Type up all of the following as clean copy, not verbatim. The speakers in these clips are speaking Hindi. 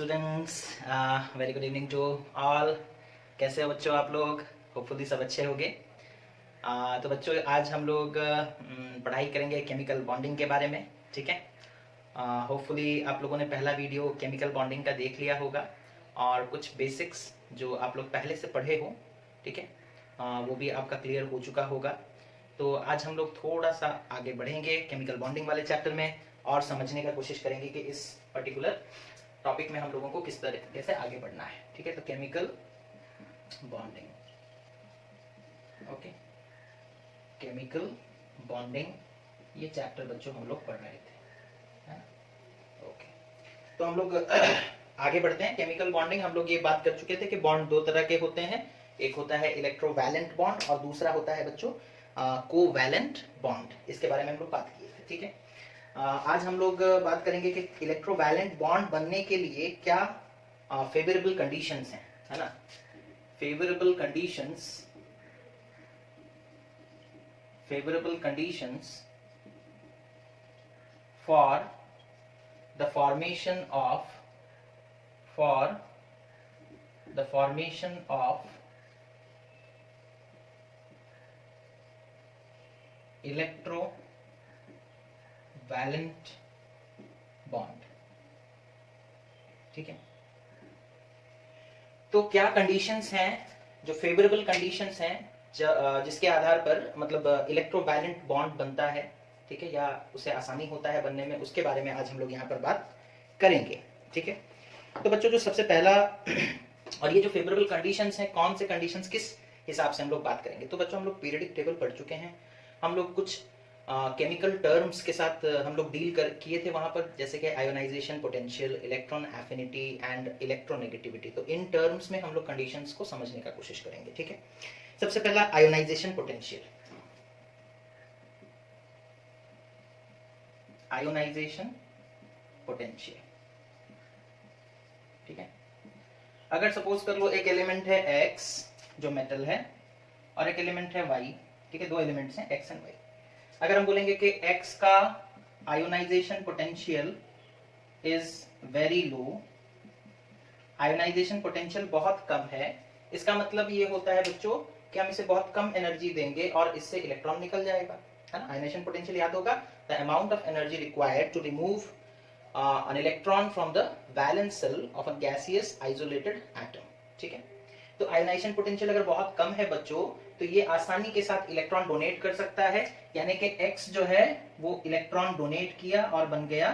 Students, very good evening to all. कैसे हो बच्चों आप लोग? होपफुली सब अच्छे होंगे। तो बच्चों आज हम लोग पढ़ाई करेंगे केमिकल बॉन्डिंग के बारे में, ठीक है। होपफुली आप लोगों ने पहला वीडियो केमिकल बॉन्डिंग का देख लिया होगा और कुछ बेसिक्स जो आप लोग पहले से पढ़े हो, ठीक है, वो भी आपका क्लियर हो चुका होगा। तो आज हम लोग थोड़ा सा आगे बढ़ेंगे केमिकल बॉन्डिंग वाले चैप्टर में और समझने का कोशिश करेंगे कि इस पर्टिकुलर टॉपिक में हम लोगों को किस तरीके से आगे बढ़ना है, ठीक है। तो chemical bonding, okay, chemical bonding ये चैप्टर बच्चों हम लोग पढ़ रहे थे, है ना? ओके, तो हम लोग आगे बढ़ते हैं। केमिकल बॉन्डिंग हम लोग ये बात कर चुके थे कि बॉन्ड दो तरह के होते हैं, एक होता है इलेक्ट्रोवैलेंट बॉन्ड और दूसरा होता है बच्चों कोवैलेंट बॉन्ड। इसके बारे में हम लोग बात किए थे, ठीक है। आज हम लोग बात करेंगे कि इलेक्ट्रोवैलेंट बॉन्ड बनने के लिए क्या फेवरेबल कंडीशंस हैं, है ना। Favourable conditions for the formation of electrovalent bond, ठीक है। तो क्या कंडीशंस हैं जो फेवरेबल कंडीशंस हैं जिसके आधार पर मतलब इलेक्ट्रोवैलेंट बॉन्ड बनता है, ठीक है, या उसे आसानी होता है बनने में, उसके बारे में आज हम लोग यहाँ पर बात करेंगे, ठीक है। तो बच्चों जो सबसे पहला और ये जो फेवरेबल कंडीशंस हैं, कौन से कंडीशंस किस हिसाब से हम लोग बात करेंगे। तो बच्चों हम लोग पीरियडिक टेबल पढ़ चुके हैं, हम लोग कुछ केमिकल टर्म्स के साथ हम लोग डील किए थे वहां पर, जैसे कि ionization potential, electron affinity and electronegativity. तो इन टर्म्स में हम लोग कंडीशंस को समझने का कोशिश करेंगे, ठीक है। सबसे पहला आयोनाइजेशन पोटेंशियल। आयोनाइजेशन पोटेंशियल, ठीक है। अगर सपोज कर लो एक एलिमेंट है X जो मेटल है और एक एलिमेंट है Y, ठीक है, दो एलिमेंट्स हैं X एंड Y। अगर हम बोलेंगे कि X का ionization potential is very low, ionization potential बहुत कम है, इसका मतलब ये होता है बच्चों कि हम इसे बहुत कम एनर्जी देंगे और इससे इलेक्ट्रॉन निकल जाएगा, है ना। आयोनाइजेशन पोटेंशियल याद होगा, the amount of energy required to remove an electron from the valence shell of a gaseous isolated atom, ठीक है। तो आयोनाइजेशन पोटेंशियल अगर बहुत कम है बच्चों तो ये आसानी के साथ इलेक्ट्रॉन डोनेट कर सकता है, यानी कि X जो है वो इलेक्ट्रॉन डोनेट किया और बन गया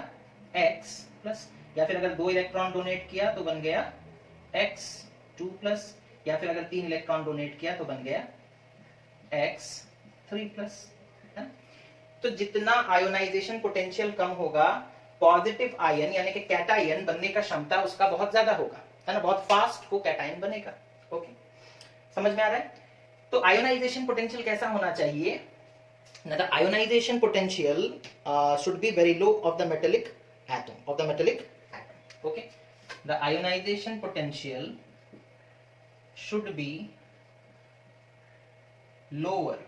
X प्लस, या फिर अगर दो इलेक्ट्रॉन डोनेट किया तो बन गया X2 प्लस, या फिर अगर तीन इलेक्ट्रॉन डोनेट किया तो बन गया X3 प्लस, है ना। तो जितना आयोनाइजेशन पोटेंशियल कम होगा, पॉजिटिव आयन यानी कि कैटायन बनने का क्षमता उसका बहुत ज्यादा होगा, है ना, बहुत फास्ट वो कैटायन बनेगा। ओके, समझ में आ रहा है। तो आयोनाइजेशन पोटेंशियल कैसा होना चाहिए ना, the ionization potential should be very low of the metallic atom, okay. The ionization potential should be lower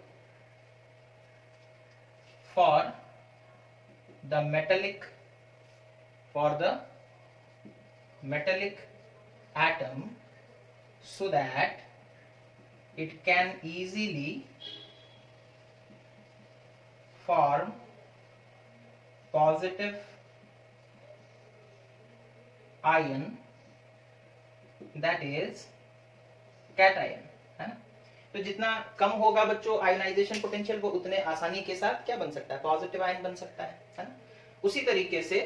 for the metallic atom so that it can easily form positive ion, that is cation, है ना। तो जितना कम होगा बच्चों आयोनाइजेशन पोटेंशियल, वो उतने आसानी के साथ क्या बन सकता है, पॉजिटिव आयन बन सकता है ना। उसी तरीके से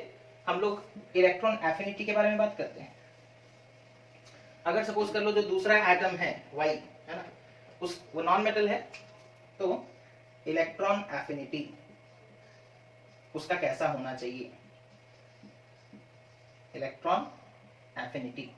हम लोग इलेक्ट्रॉन एफिनिटी के बारे में बात करते हैं। अगर सपोज कर लो जो दूसरा एटम है Y, है ना, वो नॉन मेटल है, तो इलेक्ट्रॉन एफिनिटी उसका कैसा होना चाहिए। इलेक्ट्रॉन एफिनिटी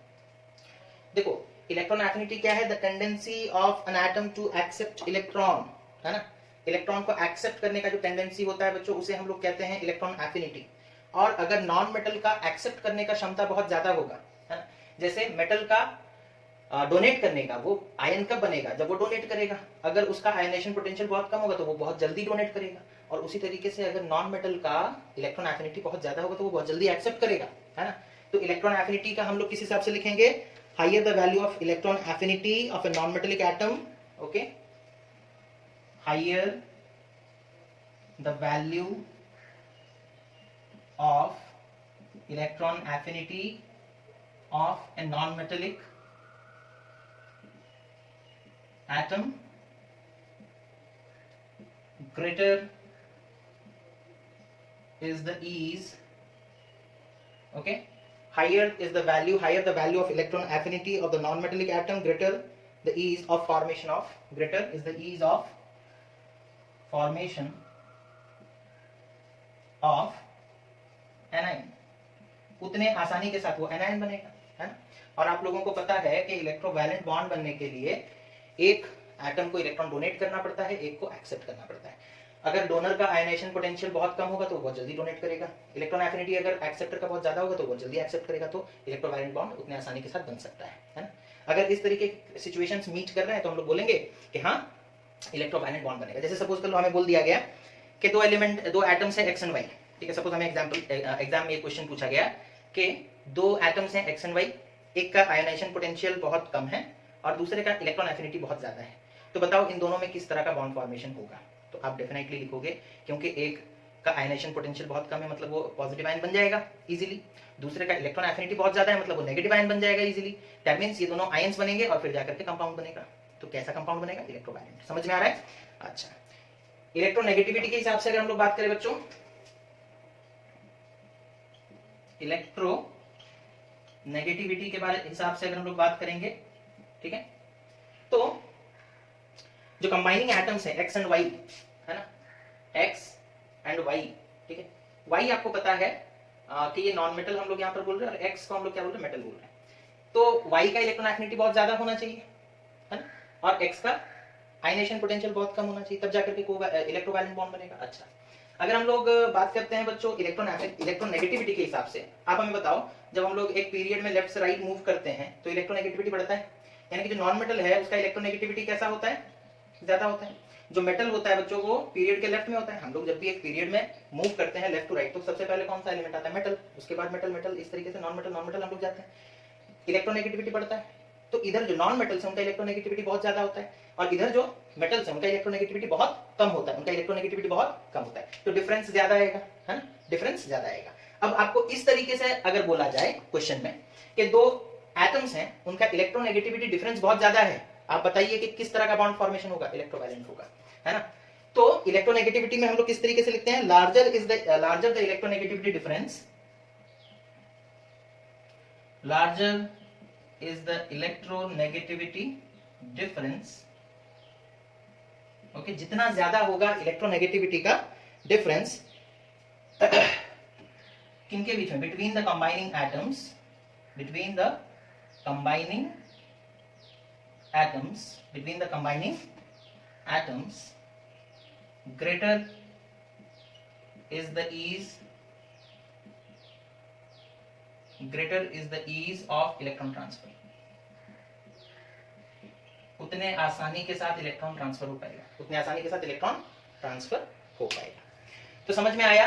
देखो, इलेक्ट्रॉन एफिनिटी क्या है, the tendency of an atom to accept electron, है ना। इलेक्ट्रॉन को एक्सेप्ट करने का जो टेंडेंसी होता है बच्चों, उसे हम लोग कहते हैं इलेक्ट्रॉन एफिनिटी। और अगर नॉन मेटल का एक्सेप्ट करने का क्षमता बहुत ज्यादा होगा, है ना, जैसे मेटल का डोनेट करने का, वो आयन कब बनेगा, जब वो डोनेट करेगा। अगर उसका आयनाइजेशन पोटेंशियल बहुत कम होगा तो वो बहुत जल्दी डोनेट करेगा। और उसी तरीके से अगर नॉन मेटल का इलेक्ट्रॉन एफिनिटी बहुत ज्यादा होगा तो वो बहुत जल्दी एक्सेप्ट करेगा, है ना। तो इलेक्ट्रॉन एफिनिटी का हम लोग किस हिसाब से लिखेंगे, higher the value of electron affinity of a non metallic atom, okay, higher the value of electron affinity of a non metallic atom, greater is the ease, okay, higher the value of electron affinity of the non-metallic atom, greater is the ease of formation of anion, उतने आसानी के साथ वो एनायन बनेगा, है ना। और आप लोगों को पता है कि इलेक्ट्रोवैलेंट बॉन्ड बनने के लिए एक एटम को इलेक्ट्रॉन डोनेट करना पड़ता है, एक को एक्सेप्ट करना पड़ता है। अगर डोनर का आयनाइजेशन पोटेंशियल बहुत कम होगा तो बहुत जल्दी डोनेट करेगा, इलेक्ट्रॉन एफिनिटी अगर एक्सेप्टर का बहुत ज्यादा होगा तो बहुत जल्दी एक्सेप्ट करेगा, तो इलेक्ट्रोवैलेंट बॉन्ड उतने आसानी के साथ बन सकता है ना। अगर इस तरीके की सिचुएशंस मीट कर रहे हैं तो हम लोग बोलेंगे कि हाँ इलेक्ट्रोवैलेंट बॉन्ड बनेगा। जैसे सपोज कर लो हमें बोल दिया गया कि दो एटम्स है एक्स एंड वाई, ठीक है। सपोज हमें एग्जाम में एक क्वेश्चन पूछा गया कि दो एटम्स हैं एक्स एंड वाई, एक का आयनाइजेशन पोटेंशियल बहुत कम है और दूसरे का इलेक्ट्रॉन एफिनिटी बहुत ज्यादा है, तो बताओ इन दोनों में किस तरह का बॉन्ड फॉर्मेशन होगा। तो आप डेफिनेटली लिखोगे, क्योंकि एक का आयनाइजेशन पोटेंशियल बहुत कम है मतलब वो पॉजिटिव आयन बन जाएगा इजीली, दूसरे का इलेक्ट्रॉन एफिनिटी बहुत ज्यादा है मतलब वो नेगेटिव आयन बन जाएगा इजीली। दैट मींस ये दोनों आयंस बनेंगे और फिर जाकर के कंपाउंड बनेगा। तो कैसा कंपाउंड बनेगा, इलेक्ट्रोवैलेंट। समझ में आ रहा है? अच्छा, इलेक्ट्रोनेगेटिविटी के हिसाब से अगर हम लोग बात करें बच्चों, इलेक्ट्रोनेगेटिविटी के बारे हिसाब से अगर हम लोग बात करेंगे, ठीक है, तो जो कंबाइनिंग एटम्स है एक्स एंड वाई, है ना, एक्स एंड वाई, ठीक है। वाई आपको पता है कि ये नॉन मेटल हम लोग यहाँ पर बोल रहे हैं और एक्स को हम लोग क्या बोल रहे हैं, मेटल बोल रहे हैं। तो वाई का इलेक्ट्रॉन एफिनिटी बहुत ज्यादा होना चाहिए, है ना, और एक्स का आयनाइजेशन पोटेंशियल बहुत कम होना चाहिए, तब जाकर के इलेक्ट्रोवैलेंट बॉन्ड बनेगा। अच्छा, अगर हम लोग बात करते हैं बच्चों इलेक्ट्रोनेगेटिविटी के हिसाब से, आप हमें बताओ जब हम लोग एक पीरियड में लेफ्ट से राइट मूव करते हैं तो इलेक्ट्रोनेगेटिविटी बढ़ता है, यानी कि जो नॉन मेटल है उसका इलेक्ट्रोनेगेटिविटी कैसा होता है, ज्यादा होता है। जो मेटल होता है बच्चों वो पीरियड के लेफ्ट में होता है। हम लोग जब भी एक पीरियड में मूव करते हैं लेफ्ट टू राइट तो सबसे पहले कौन सा एलिमेंट आता है, मेटल, उसके बाद मेटल मेटल, इस तरीके से नॉन मेटल हम लोग जाते हैं, इलेक्ट्रोनेगेटिविटी बढ़ता है। तो इधर जो नॉन मेटल्स है उनका इलेक्ट्रोनेगेटिविटी बहुत ज्यादा होता है और इधर जो मेटल्स है उनका इलेक्ट्रोनेगेटिविटी बहुत कम होता है, तो डिफरेंस ज्यादा आएगा, है ना, डिफरेंस ज्यादा आएगा। अब आपको इस तरीके से अगर बोला जाए क्वेश्चन में कि दो एटम्स हैं उनका इलेक्ट्रोनेगेटिविटी डिफरेंस बहुत ज्यादा है, आप बताइए कि किस तरह का बॉन्ड फॉर्मेशन होगा, इलेक्ट्रोवैलेंट होगा, है ना। तो इलेक्ट्रोनेगेटिविटी में हम लोग किस तरीके से लिखते हैं, larger the electronegativity difference, larger is the electronegativity difference, okay, जितना ज्यादा होगा इलेक्ट्रोनेगेटिविटी का डिफरेंस किनके बीच में, between the combining atoms, greater is the ease of electron transfer, उतने आसानी के साथ इलेक्ट्रॉन ट्रांसफर हो पाएगा, तो समझ में आया।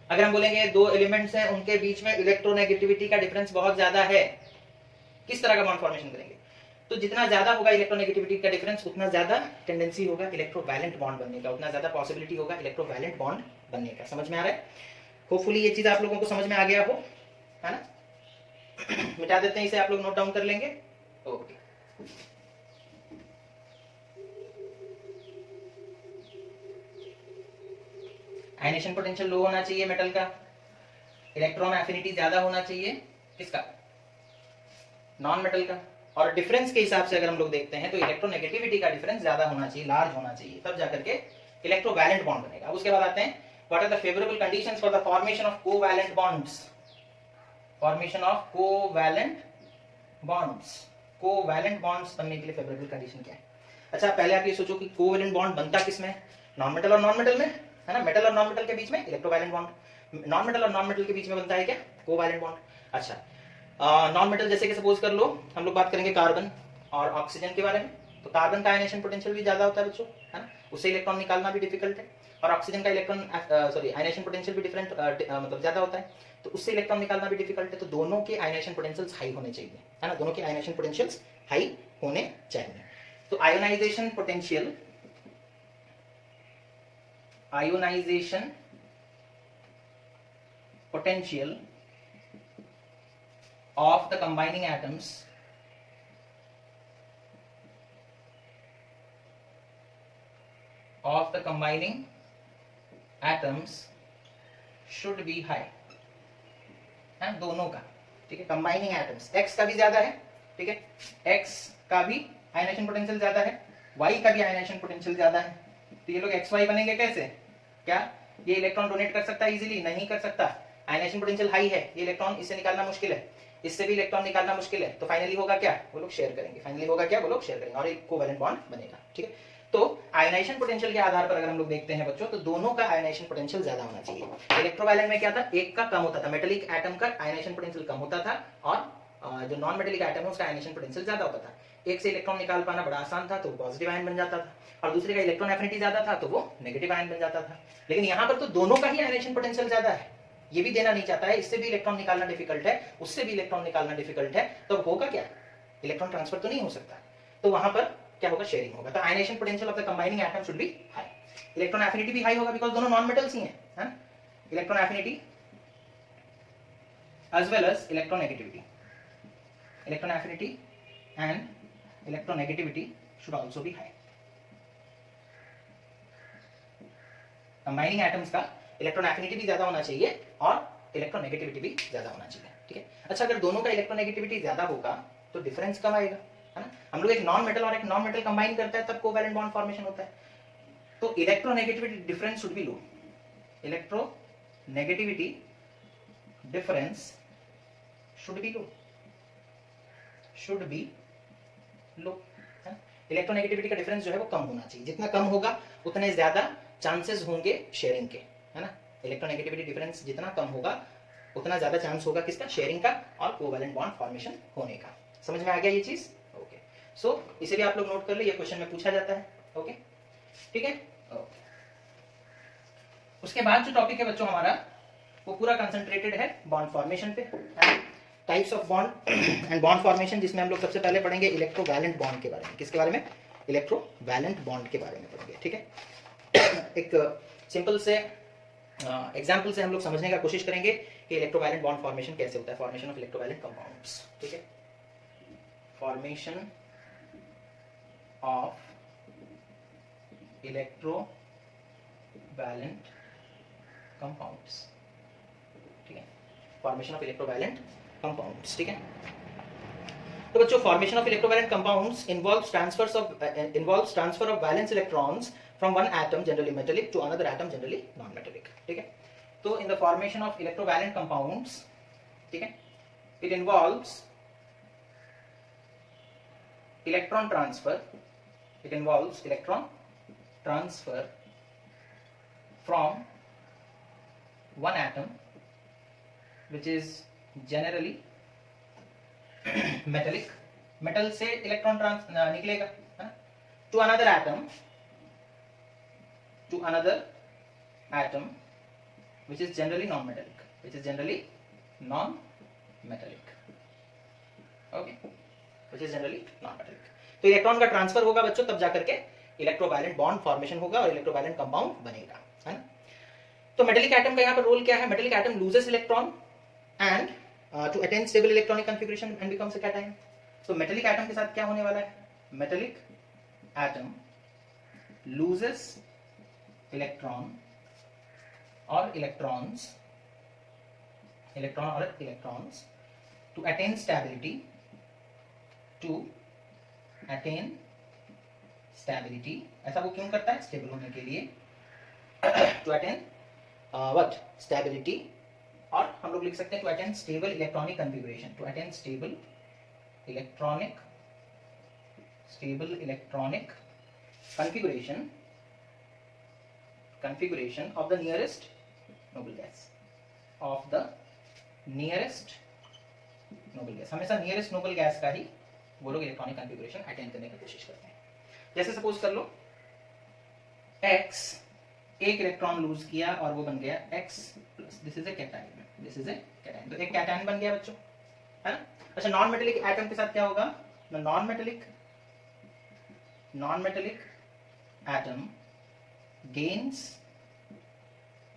अगर हम बोलेंगे दो एलिमेंट्स हैं उनके बीच में इलेक्ट्रोनेगेटिविटी का डिफरेंस बहुत ज्यादा है, किस तरह का बॉन्ड फॉर्मेशन करेंगे, तो जितना ज्यादा होगा इलेक्ट्रोनेगेटिविटी का डिफरेंस उतना ज्यादा टेंडेंसी होगा इलेक्ट्रोवैलेंट बॉन्ड बनने का, उतना ज्यादा पॉसिबिलिटी होगा इलेक्ट्रोवैलेंट बॉन्ड बनने का। समझ में आ रहा है? होपफुली ये चीज आप लोगों को समझ में आ गया हो, है ना। मिटा देते हैं इसे, आप लोग नोट डाउन कर लेंगे। ओके, आयनेशन पोटेंशियल लो होना चाहिए मेटल का, इलेक्ट्रॉन एफिनिटी ज्यादा होना चाहिए किसका, नॉन मेटल का, और डिफरेंस के हिसाब से अगर हम लोग देखते हैं तो इलेक्ट्रोनेगेटिविटी का डिफरेंस ज्यादा होना चाहिए, लार्ज होना चाहिए, तब जाकर के इलेक्ट्रोवैलेंट बॉन्ड बनेगा। अब उसके बाद आते हैं what are the favorable conditions for the formation of covalent bonds, covalent bonds बनने के लिए फेवरेबल कंडीशन क्या है। अच्छा, पहले आप ये सोचो कि कोवैलेंट बॉन्ड बनता किसमें, नॉन मेटल और नॉन मेटल में, है ना, मेटल और नॉन मेटल के बीच में इलेक्ट्रोवैलेंट बॉन्ड, नॉन मेटल और नॉन मेटल के बीच में बनता है क्या, कोवैलेंट बॉन्ड। अच्छा, नॉन मेटल जैसे कि सपोज कर लो हम लोग बात करेंगे कार्बन और ऑक्सीजन के बारे में, तो कार्बन का आयनेशन पोटेंशियल भी ज्यादा होता है बच्चों, है ना, उससे इलेक्ट्रॉन निकालना भी डिफिकल्ट है। और ऑक्सीजन का इलेक्ट्रॉन सॉरी आयनाइजेशन पोटेंशियल भी डिफरेंट मतलब ज्यादा होता है, तो उससे इलेक्ट्रॉन निकालना भी डिफिकल्ट है। तो दोनों के आयनाइजेशन पोटेंशियल्स हाई होने चाहिए, है ना, दोनों के आयनाइजेशन पोटेंशियल्स हाई होने चाहिए। तो ionization potential of the combining atoms should be high, है दोनों का, ठीक है। कंबाइनिंग एटम्स एक्स का भी ज्यादा है, ठीक है, एक्स का भी आयनाइजेशन पोटेंशियल ज्यादा है, वाई का भी आयनाइजेशन पोटेंशियल ज्यादा है। तो ये लोग एक्स वाई बनेंगे कैसे? क्या ये इलेक्ट्रॉन डोनेट कर सकता है इजीली? नहीं कर सकता, आयनाइजेशन पोटेंशियल हाई है, ये इलेक्ट्रॉन इससे निकालना मुश्किल है, इससे भी इलेक्ट्रॉन निकालना मुश्किल है। तो फाइनली होगा क्या? वो लोग शेयर करेंगे, फाइनली होगा क्या? वो लोग शेयर करेंगे और एक कोवैलेंट बॉन्ड बनेगा, ठीक है। तो आयनाइजेशन पोटेंशियल के आधार पर अगर हम लोग देखते हैं बच्चों, तो दोनों का आयनाइजेशन पोटेंशियल ज्यादा होना चाहिए। इलेक्ट्रोवैलेंट में क्या था? एक का कम होता था, मेटेलिक एटम का आयनाइजेशन पोटेंशियल कम होता था और जो नॉन मेटेलिक एटम है उसका आयनाइजेशन पोटेंशियल ज्यादा होता था। एक से इलेक्ट्रॉन निकाल पाना बड़ा आसान था, तो पॉजिटिव आयन बन जाता था, और दूसरे का इलेक्ट्रॉन एफिनिटी ज्यादा था तो वो नेगेटिव आयन बन जाता था। लेकिन यहाँ पर तो दोनों का ही आयनाइजेशन पोटेंशियल ज्यादा है, ये भी देना नहीं चाहता है, इससे भी इलेक्ट्रॉन निकालना डिफिकल्ट है, उससे भी इलेक्ट्रॉन निकालना डिफिकल्ट है, तो होगा क्या? इलेक्ट्रॉन ट्रांसफर तो नहीं हो सकता, तो वहां पर क्या होगा? शेयरिंग होगा। तो ionisation potential of the combining atom should be high. Electron affinity भी हाई होगा बिकॉज़ दोनों नॉन मेटल्स ही हैं, electron affinity as well as electronegativity, electron affinity and electronegativity should also be high. Combining atoms का इलेक्ट्रॉन एफिनिटी भी ज्यादा होना चाहिए और इलेक्ट्रोनेगेटिविटी भी ज्यादा होना चाहिए, ठीक है। अच्छा, अगर दोनों का इलेक्ट्रोनेगेटिविटी ज्यादा होगा तो डिफरेंस कम आएगा, है ना। हम लोग एक नॉन मेटल और एक नॉन मेटल कंबाइन करता है तब कोवैलेंट बॉन्ड फॉर्मेशन होता है, तो electronegativity difference should be low, electronegativity difference should be low, should be low. Electronegativity का डिफरेंस जो है वो कम होना चाहिए, जितना कम होगा उतने ज्यादा चांसेस होंगे शेयरिंग के, है ना। इलेक्ट्रोनेगेटिविटी डिफरेंस जितना कम होगा उतना ज्यादा चांस होगा किसका? शेयरिंग का और कोवैलेंट बॉन्ड फॉर्मेशन होने का। समझ में आ गया ये चीज? ओके, सो इसे भी आप लोग नोट कर ले, ये क्वेश्चन में पूछा जाता है, ओके, ठीक है। ओके, उसके बाद जो टॉपिक है बच्चों हमारा वो पूरा कंसंट्रेटेड है बॉन्ड फॉर्मेशन पे, types of bond and bond formation, जिसमें हम लोग सबसे पहले पढ़ेंगे इलेक्ट्रोवैलेंट बॉन्ड के बारे में। किसके बारे में? इलेक्ट्रोवैलेंट बॉन्ड के बारे में पढ़ेंगे, ठीक है। एक सिंपल से एग्जाम्पल से हम लोग समझने का कोशिश करेंगे कि इलेक्ट्रोवैलेंट बॉन्ड फॉर्मेशन कैसे होता है, फॉर्मेशन ऑफ इलेक्ट्रोवैलेंट कंपाउंड्स, ठीक है। फॉर्मेशन ऑफ इलेक्ट्रोवैलेंट कंपाउंड्स, ठीक है, फॉर्मेशन ऑफ इलेक्ट्रोवैलेंट कंपाउंड्स, ठीक है। तो बच्चों, formation of electrovalent compounds involves transfer of valence electrons from one atom generally metallic to another atom generally non-metallic, ठीक है। तो in the formation of electrovalent compounds, ठीक है, it involves electron transfer from one atom which is generally metallic, metal से इलेक्ट्रॉन निकलेगा, to another atom which is generally non-metallic, okay, which is generally non-metallic। तो इलेक्ट्रॉन का ट्रांसफर होगा बच्चों, तब जाकर के इलेक्ट्रोवैलेंट बॉन्ड फॉर्मेशन होगा और इलेक्ट्रोवैलेंट कंपाउंड बनेगा, है ना। तो मेटेलिक एटम का यहाँ पर रोल क्या है? Metallic atom loses electron and to attain stable electronic configuration and becomes a cation. तो मेटेलिक एटम के साथ क्या होने वाला है? मेटेलिक एटम लूजेस इलेक्ट्रॉन और इलेक्ट्रॉन्स टू अटेन स्टेबिलिटी, ऐसा वो क्यों करता है? स्टेबल होने के लिए, टू अटेन व्हाट? स्टेबिलिटी, और हम लोग लिख सकते हैं to attain stable electronic configuration, to attain stable electronic configuration of the nearest noble gas, हमेशा नियरेस्ट नोबल गैस का ही वो लोग इलेक्ट्रॉनिक कॉन्फ़िगरेशन अटेन करने की कोशिश करते हैं। जैसे सपोज कर लो X एक इलेक्ट्रॉन लूज किया और वो बन गया X plus, this is a cation, this is a cation, तो एक कैटायन बन गया बच्चों, है ना। अच्छा, नॉन मेटेलिक एटम के साथ क्या होगा, non metallic atom gains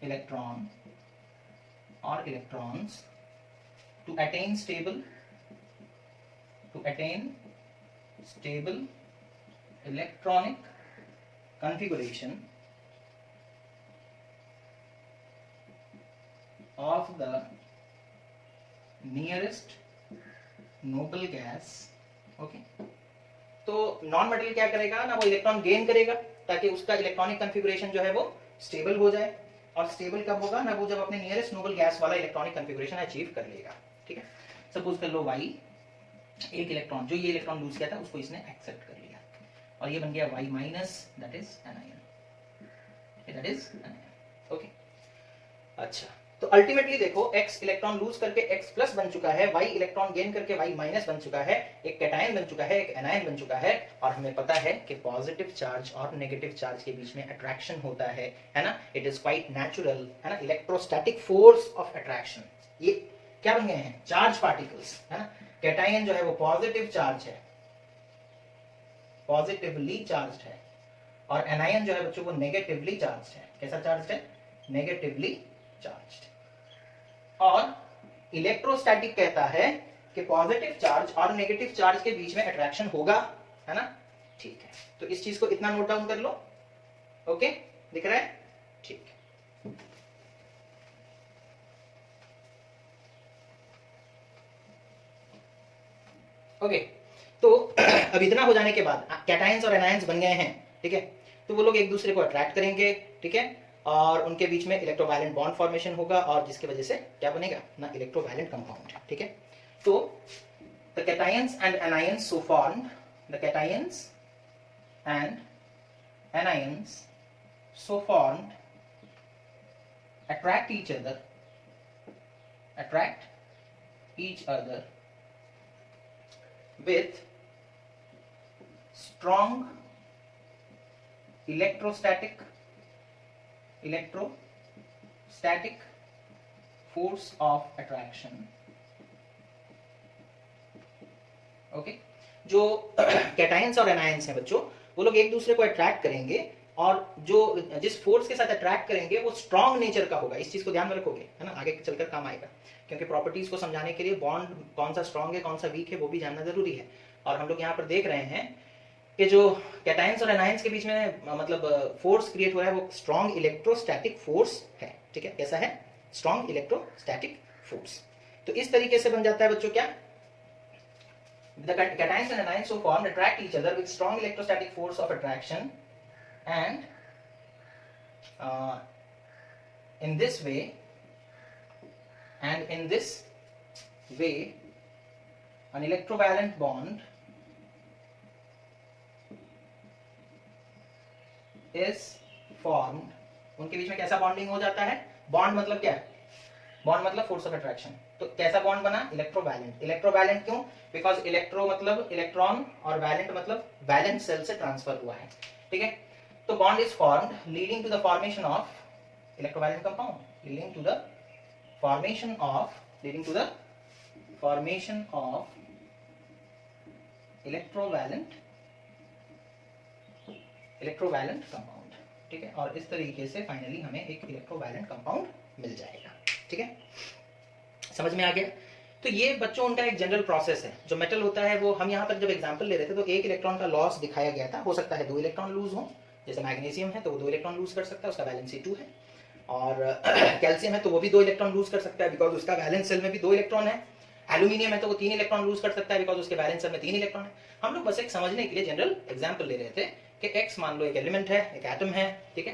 electron or electrons to attain stable electronic configuration of the nearest noble gas. Okay, तो नॉन मेटल क्या करेगा ना, वो इलेक्ट्रॉन गेन करेगा ताकि उसका इलेक्ट्रॉनिक कॉन्फ़िगरेशन जो है वो स्टेबल हो जाए। और स्टेबल कब होगा ना, वो जब अपने नियरेस्ट नोबल गैस वाला इलेक्ट्रॉनिक कॉन्फ़िगरेशन अचीव कर लेगा। ठीक है, सपोज कर लो y, एक इलेक्ट्रॉन, जो ये इलेक्ट्रॉन लूज किया था उसको इसने एक्सेप्ट कर लिया और ये बन गया y minus, that is anion, okay. अच्छा, तो अल्टीमेटली देखो x इलेक्ट्रॉन लूज करके x प्लस बन चुका है, y इलेक्ट्रॉन गेन करके y माइनस बन चुका है, एक कैटायन बन चुका है, एक एनायन बन चुका है। और हमें पता है कि पॉजिटिव चार्ज और नेगेटिव चार्ज के बीच में अट्रैक्शन होता है ना, इट इज क्वाइट नेचुरल, है ना, इलेक्ट्रोस्टैटिक फोर्स ऑफ अट्रैक्शन। ये क्या बन गए हैं, चार्ज पार्टिकल्स, है ना। कैटायन जो है वो पॉजिटिव चार्ज है, पॉजिटिवली चार्ज है, और एनायन जो है बच्चों वो नेगेटिवली चार्ज है। कैसा चार्ज है, नेगेटिवली चार्ज। और इलेक्ट्रोस्टैटिक कहता है कि पॉजिटिव चार्ज और नेगेटिव चार्ज के बीच में अट्रैक्शन होगा, है ना। ठीक है, तो इस चीज को इतना नोट डाउन कर लो, ओके, दिख रहा है, ठीक है। ओके, तो अब इतना हो जाने के बाद कैटायंस और एनायंस बन गए हैं, ठीक है, तो वो लोग एक दूसरे को अट्रैक्ट करेंगे, ठीक है, और उनके बीच में इलेक्ट्रोवायलेंट बॉन्ड फॉर्मेशन होगा और जिसकी वजह से क्या बनेगा ना, इलेक्ट्रोवायलेंट कंपाउंड, ठीक है। तो the cations and anions so formed, the cations and anions so formed attract each other with strong electrostatic force of attraction. Okay, जो कैटायंस और एनायंस हैं बच्चों, वो लोग एक दूसरे को अट्रैक्ट करेंगे और जो जिस फोर्स के साथ अट्रैक्ट करेंगे वो स्ट्रॉन्ग नेचर का होगा। इस चीज को ध्यान में रखोगे, है ना, आगे चलकर काम आएगा, क्योंकि प्रॉपर्टीज को समझाने के लिए बॉन्ड कौन सा स्ट्रॉन्ग है कौन सा वीक है वो भी जानना जरूरी है। और हम लोग यहाँ पर देख रहे हैं कि जो कैटायंस और एनायंस के बीच में मतलब फोर्स क्रिएट हो रहा है वो स्ट्रॉन्ग इलेक्ट्रोस्टैटिक फोर्स है, ठीक है। कैसा है, स्ट्रॉन्ग इलेक्ट्रोस्टैटिक फोर्स। तो इस तरीके से बन जाता है बच्चों क्या, the cations and anions so formed attract each other with strong electrostatic force of attraction, and in this way an electrovalent bond is formed. उनके बीच में कैसा बॉन्डिंग हो जाता है, बॉन्ड मतलब क्या है, बॉन्ड मतलब फोर्स ऑफ अट्रैक्शन। तो कैसा बॉन्ड बना, इलेक्ट्रोवैलेंट। इलेक्ट्रोवैलेंट क्यों, बिकॉज इलेक्ट्रो मतलब इलेक्ट्रॉन और वैलेंट मतलब वैलेंट सेल से ट्रांसफर हुआ है, ठीक है। तो bond is formed leading to the formation of electrovalent compound, leading to the formation of electrovalent compound, ठीक है। और इस तरीके से फाइनली हमें एक इलेक्ट्रोवैलेंट कंपाउंड मिल जाएगा, ठीक है। समझ में आ गया। तो ये बच्चों उनका एक जनरल प्रोसेस है। जो मेटल होता है वो हम यहाँ पर जब एग्जांपल ले रहे थे तो एक इलेक्ट्रॉन का लॉस दिखाया गया था, हो सकता है 2 इलेक्ट्रॉन लूज हो, जैसे मैग्नीशियम है तो वो 2 इलेक्ट्रॉन लूज कर सकता है, उसका वैलेंसी 2 है। और कैल्शियम है तो वो भी 2 इलेक्ट्रॉन लूज कर सकता है बिकॉज उसका वैलेंस सेल में भी 2 इलेक्ट्रॉन है। एल्यूमिनियम है तो वो 3 इलेक्ट्रॉन लूज कर सकता है बिकॉज उसके वैलेंस सेल में 3 इलेक्ट्रॉन है। हम लोग बस एक समझने के लिए जनरल एग्जाम्पल ले रहे थे कि एक्स मान लो एक एलिमेंट है, एक एटम है, ठीक है,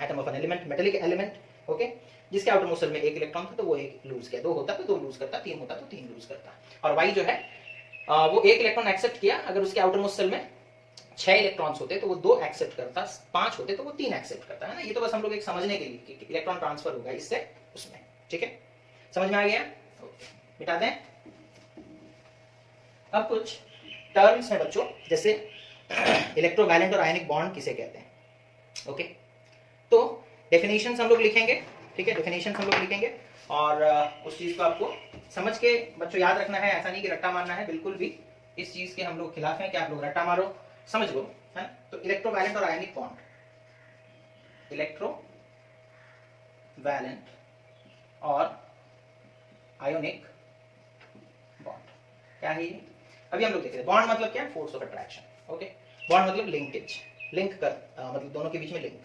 atom of an element, metallic element, okay, जिसके आउटर मोस्ट सेल में 1 इलेक्ट्रॉन था तो वो 1 लूज किया, 2 होता तो 2 लूज करता, 3 होता तो 3 लूज करता। और वाई जो है वो 1 इलेक्ट्रॉन एक्सेप्ट किया, अगर उसके आउटर मोस्ट सेल में 6 इलेक्ट्रॉन्स होते तो वो 2 एक्सेप्ट करता, 5 होते तो वो 3 एक्सेप्ट करता, है ना। ये तो बस हम लोग एक समझने के लिए कि इलेक्ट्रॉन ट्रांसफर होगा इससे उसमें, ठीक है, समझ में आ गया। मिटा दें। अब कुछ टर्म्स हैं बच्चों, जैसे इलेक्ट्रोवैलेंट और आयनिक बॉन्ड किसे कहते हैं, ओके। तो डेफिनेशंस हम लोग लिखेंगे, ठीक है, डेफिनेशंस हम लोग लिखेंगे और उस चीज को आपको समझ के बच्चों याद रखना है, ऐसा नहीं कि रट्टा मारना है, बिल्कुल भी इस चीज के हम लोग खिलाफ हैं कि आप लोग रट्टा मारो, समझ लो, है। तो इलेक्ट्रोवैलेंट और आयनिक बॉन्ड, इलेक्ट्रोवैलेंट और आयोनिक बॉन्ड क्या है ये? अभी हम लोग देख रहे हैं बॉन्ड मतलब क्या है, force of attraction, okay. Bond मतलब लिंकेज, लिंक कर, मतलब दोनों के बीच में लिंक।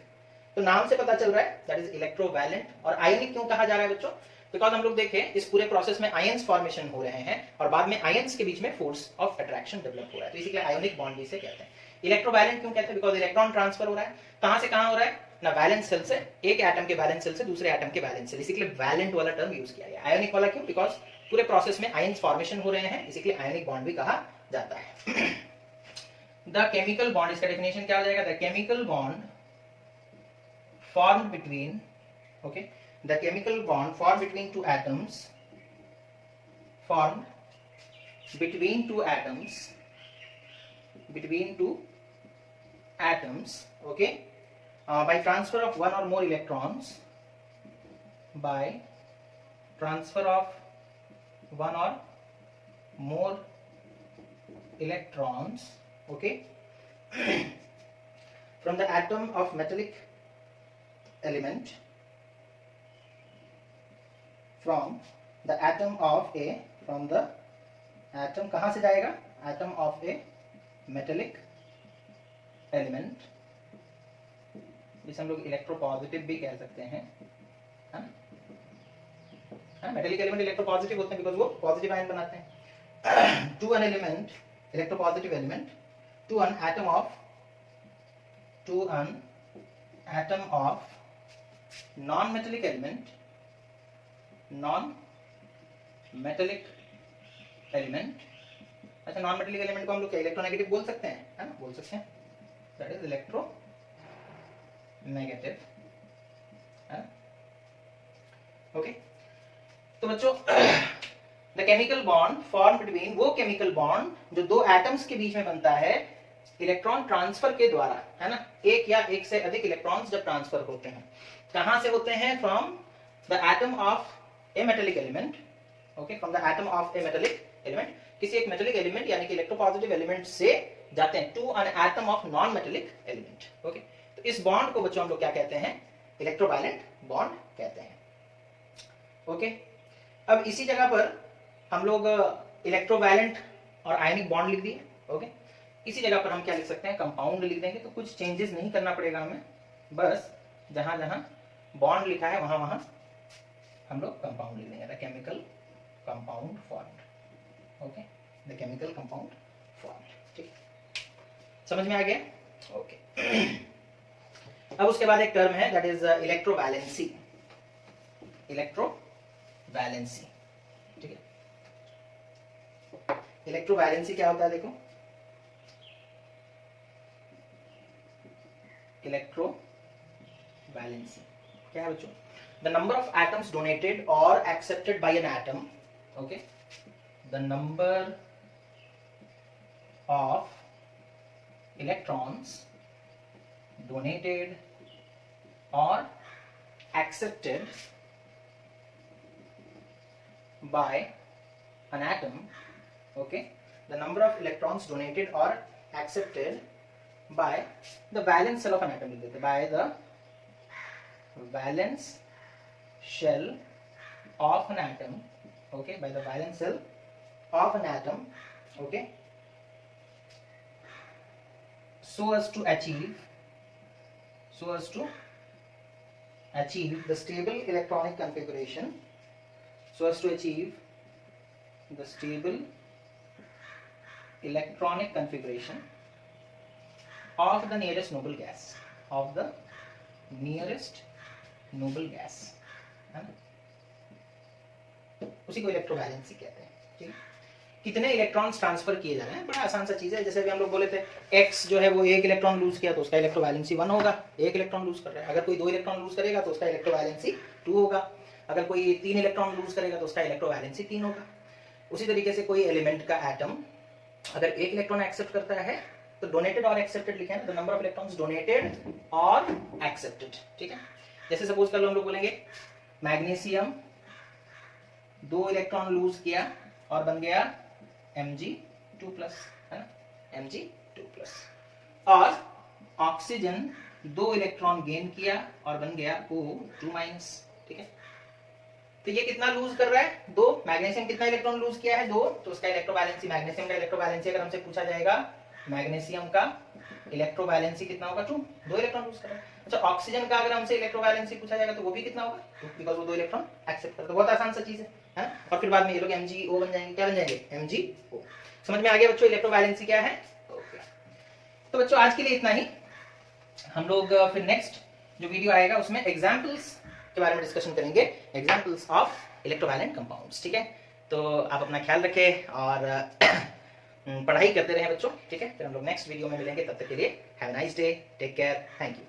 तो नाम से पता चल रहा है दैट इज इलेक्ट्रोवैलेंट। और आयनिक क्यों कहा जा रहा है बच्चों? बिकॉज हम लोग देखें इस पूरे प्रोसेस में आयंस फॉर्मेशन हो रहे हैं और बाद में आयंस के बीच में फोर्स ऑफ अट्रैक्शन डेवलप हो रहा है, तो इसीलिए आयोनिक बॉन्ड भी इसे कहते हैं। इलेक्ट्रोवैलेंट क्यों कहते हैं? बिकॉज इलेक्ट्रॉन ट्रांसफर हो रहा है, कहां से कहां हो रहा है ना, वैलेंस सेल से, एक एटम के वैलेंस सेल से दूसरे एटम के वैलेंस सेल, इसीलिए वैलेंट वाला टर्म यूज किया गया। आयोनिक वाला क्यों? बिकॉज पूरे प्रोसेस में आयंस फॉर्मेशन हो रहे हैं, इसीलिए आयोनिक बॉन्ड भी कहा जाता है। द केमिकल बॉन्ड, इसका डेफिनेशन क्या हो जाएगा? The chemical bond formed between, okay, the chemical bond formed between two atoms, formed between two atoms, okay, by transfer of one or more electrons, by transfer of one or more electrons, okay, from the atom of metallic element, from the atom of a, from the atom कहां से जाएगा? atom of a metallic element, जिसे हम लोग इलेक्ट्रोपॉजिटिव भी कह सकते हैं, मेटेलिक एलिमेंट इलेक्ट्रोपॉजिटिव होते हैं बिकॉज वो पॉजिटिव आयन बनाते हैं। To an element, electropositive element, to an atom of non-metallic element, अच्छा नॉन-मेटेलिक एलिमेंट को हम लोग क्या इलेक्ट्रोनेगेटिव बोल सकते हैं, है ना, बोल सकते हैं, दैट इज इलेक्ट्रोनेगेटिव, ओके। तो बच्चों the chemical bond form between, वो केमिकल बॉन्ड जो दो एटम्स के बीच में बनता है इलेक्ट्रॉन ट्रांसफर के द्वारा, है ना, एक या एक से अधिक इलेक्ट्रॉन्स जब ट्रांसफर होते हैं, कहां से होते हैं? From the atom of A metallic element, okay, from the atom of A metallic element, किसी एक मेटेलिक एलिमेंट यानी कि इलेक्ट्रोपॉजिटिव एलिमेंट से जाते हैं to an atom of non metallic element, okay. तो इस बॉन्ड को बच्चों हम लोग क्या कहते हैं? इलेक्ट्रोवैलेंट बॉन्ड कहते हैं, ओके। अब इसी जगह पर हम लोग इलेक्ट्रोवैलेंट और आयनिक बॉन्ड लिख दिए, ओके। इसी जगह पर हम क्या लिख सकते हैं? कंपाउंड लिख देंगे, तो कुछ चेंजेस नहीं करना पड़ेगा हमें, बस जहां जहां बॉन्ड लिखा है वहां वहां हम लोग कंपाउंड लिख देंगे, the chemical compound formed, okay, the chemical compound formed, ठीक, समझ में आ गया? ओके। अब उसके बाद एक टर्म है दैट इज इलेक्ट्रोवैलेंसी, इलेक्ट्रोवैलेंसी, ठीक है। इलेक्ट्रोवैलेंसी क्या होता है? देखो, इलेक्ट्रोवैलेंसी क्या है बच्चों? The number of atoms donated और accepted by an atom, okay, the number of electrons donated और accepted by an atom, okay, the number of electrons donated और accepted by the valence shell of an atom, by the valence shell of an atom, okay, by the valence shell of an atom, okay, so as to achieve the stable electronic configuration, so as to achieve the stable electronic configuration of the nearest noble gas, of the nearest noble gas, है ना, उसी को इलेक्ट्रोवैलेंसी कहते हैं, ठीक। कितने इलेक्ट्रॉन्स ट्रांसफर किए जा रहे हैं, बड़ा आसान सा चीज है, जैसे अभी हम लोग बोले थे x जो है वो एक इलेक्ट्रॉन लूज किया तो उसका इलेक्ट्रोवैलेंसी 1 होगा, एक इलेक्ट्रॉन लूज कर रहा है। अगर कोई 2 इलेक्ट्रॉन लूज करेगा तो उसका इलेक्ट्रोवैलेंसी 2 होगा, अगर कोई 3 इलेक्ट्रॉन लूज करेगा तो उसका इलेक्ट्रोवैलेंसी 3 होगा। उसी तरीके से कोई एलिमेंट का एटम अगर एक इलेक्ट्रॉन एक्सेप्ट करता है तो डोनेटेड और एक्सेप्टेड लिखे हैं, the number of electrons donated और एक्सेप्टेड, ठीक है। जैसे सपोज कर लो हम लोग बोलेंगे मैग्नीशियम 2 इलेक्ट्रॉन लूज किया और बन गया Mg2+, है ना, Mg2+। और ऑक्सीजन 2 इलेक्ट्रॉन गेन किया और बन गया O2-। ठीक है, तो ये कितना लूज कर रहा है? 2। मैग्नीशियम कितना इलेक्ट्रॉन लूज किया है? 2। तो उसका इलेक्ट्रोवैलेंसी, मैग्नीशियम का इलेक्ट्रोवैलेंसी अगर हमसे पूछा जाएगा, मैग्नीशियम का इलेक्ट्रोवैलेंसी कितना होगा? 2। 2 इलेक्ट्रॉन लूज कर रहा है। अच्छा, ऑक्सीजन का अगर हमसे इलेक्ट्रोवैलेंसी पूछा जाएगा तो वो भी कितना होगा? 2, बिकॉज़ वो 2 इलेक्ट्रॉन एक्सेप्ट करता है। बहुत आसान सा चीज है ना। और फिर बाद में ये लोग MgO बन जाएंगे। क्या बन जाएंगे? MgO। समझ में आ गया बच्चों इलेक्ट्रोवैलेंसी क्या है? ओके, तो बच्चों आज के लिए इतना ही। हम लोग फिर नेक्स्ट जो वीडियो आएगा उसमें एग्जांपल्स के बारे में डिस्कशन करेंगे, एग्जांपल्स ऑफ इलेक्ट्रोवैलेंट कंपाउंड्स। ठीक है, तो आप अपना ख्याल रखें और पढ़ाई करते रहें बच्चों। ठीक है, फिर हम लोग नेक्स्ट वीडियो में मिलेंगे। तब तक के लिए have a nice day, take care, thank you.